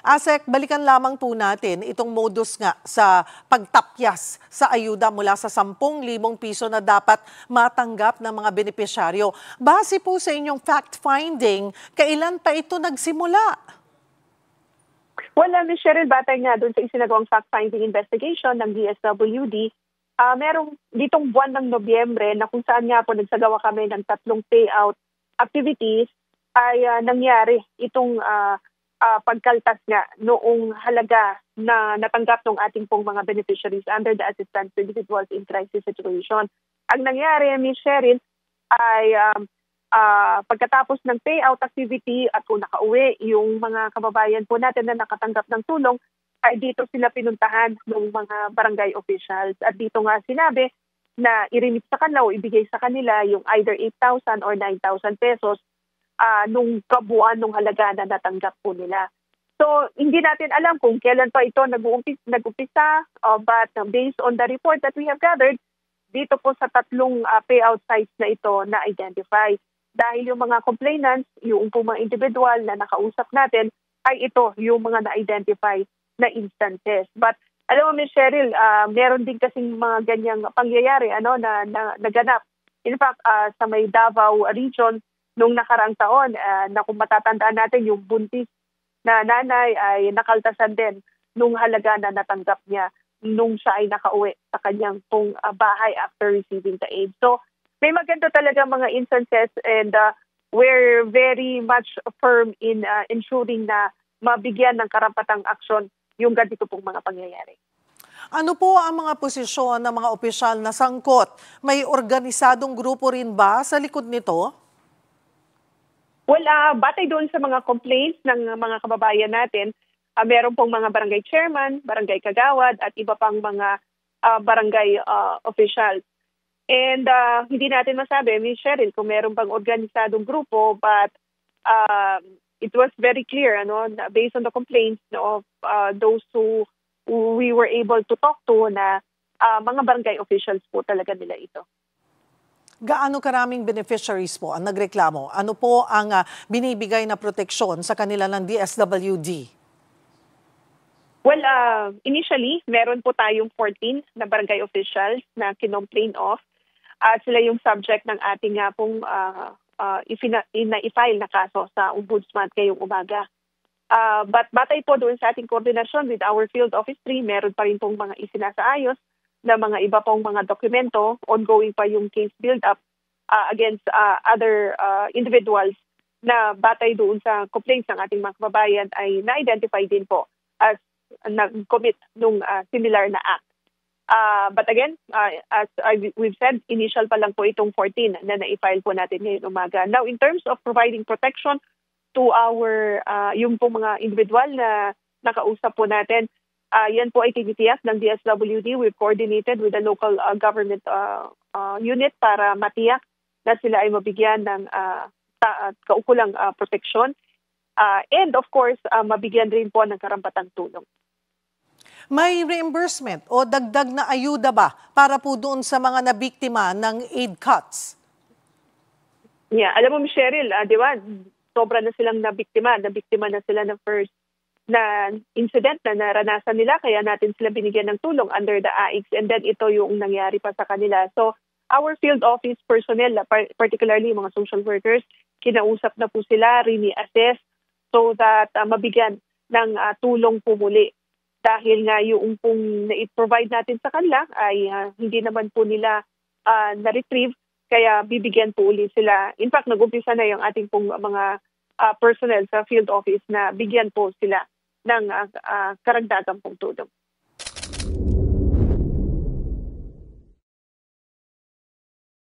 Asek, balikan lamang po natin itong modus nga sa pagtapyas sa ayuda mula sa 10,000 piso na dapat matanggap ng mga benepisyaryo. Base po sa inyong fact-finding, kailan pa ito nagsimula? Wala, Ms. Cheryl, batay nga doon sa isinagawang fact-finding investigation ng DSWD, merong ditong buwan ng Nobyembre na kung saan nga po nagsagawa kami ng 3 payout activities ay nangyari itong pagkaltas nga noong halaga na natanggap ng ating pong mga beneficiaries under the Assistance to Individuals in Crisis Situation. Ang nangyari, Ms. Cheryl, ay pagkatapos ng payout activity at kung nakauwi yung mga kababayan po natin na nakatanggap ng tulong, ay dito sila pinuntahan ng mga barangay officials. At dito nga sinabi na irinip sa kanila o ibigay sa kanila yung either 8,000 or 9,000 pesos nung kabuuan ng halaga na natanggap po nila. So, hindi natin alam kung kailan pa ito nag-umpisa, but based on the report that we have gathered, dito po sa 3 payout sites na ito na-identify. Dahil yung mga complainants, yung po mga individual na nakausap natin, ay ito yung mga na-identify na instances. But alam mo, Ms. Cheryl, meron din kasing mga ganyang pangyayari na naganap. In fact, sa may Davao region, nung nakarang taon, na kung matatandaan natin, yung buntis na nanay ay nakaltasan din nung halaga na natanggap niya nung siya ay nakauwi sa kanyang pong bahay after receiving the aid. So, may maganda talaga mga instances and we're very much firm in ensuring na mabigyan ng karapatang aksyon yung ganito pong mga pangyayari. Ano po ang mga posisyon ng mga opisyal na sangkot? May organisadong grupo rin ba sa likod nito? Well, batay doon sa mga complaints ng mga kababayan natin, meron pong mga barangay chairman, barangay kagawad, at iba pang mga barangay officials. And hindi natin masabi, Ms. Cheryl, kung meron pang organisadong grupo, but it was very clear, based on the complaints of those who we were able to talk to na mga barangay officials po talaga nila ito. Gaano karaming beneficiaries po ang nagreklamo? Ano po ang binibigay na proteksyon sa kanila ng DSWD? Well, initially, meron po tayong 14 na barangay officials na kinomplain of. Sila yung subject ng ating pong i-file na kaso sa Ombudsman ngayong umaga. But batay po doon sa ating koordinasyon with our Field Office 3, meron pa rin pong mga isinasaayos na mga iba pong mga dokumento, ongoing pa yung case build-up against other individuals na batay doon sa complaints ng ating mga kababayan ay na-identify din po as nag-commit nung similar na act. But again, as we've said, initial pa lang po itong 14 na na-file po natin ngayong umaga. Now, in terms of providing protection to our, yung po mga individual na nakausap po natin, yan po ay tinitiyak ng DSWD. We've coordinated with the local government unit para matiyak na sila ay mabigyan ng kaukulang proteksyon. And of course, mabigyan rin po ng karampatang tulong. May reimbursement o dagdag na ayuda ba para po doon sa mga nabiktima ng aid cuts? Yeah, alam mo, Ms. Cheryl, di ba, sobra na silang nabiktima na sila ng first na incident na naranasan nila, kaya natin sila binigyan ng tulong under the AICS, and then ito yung nangyari pa sa kanila. So, our field office personnel, particularly mga social workers, kinausap na po sila, rini-assess so that mabigyan ng tulong po muli. Dahil nga yung pong na-provide natin sa kanila ay hindi naman po nila na-retrieve, kaya bibigyan po ulit sila. In fact, nag-umpisa na yung ating pong mga personnel sa field office na bigyan po sila ng karagdagang pong tulong.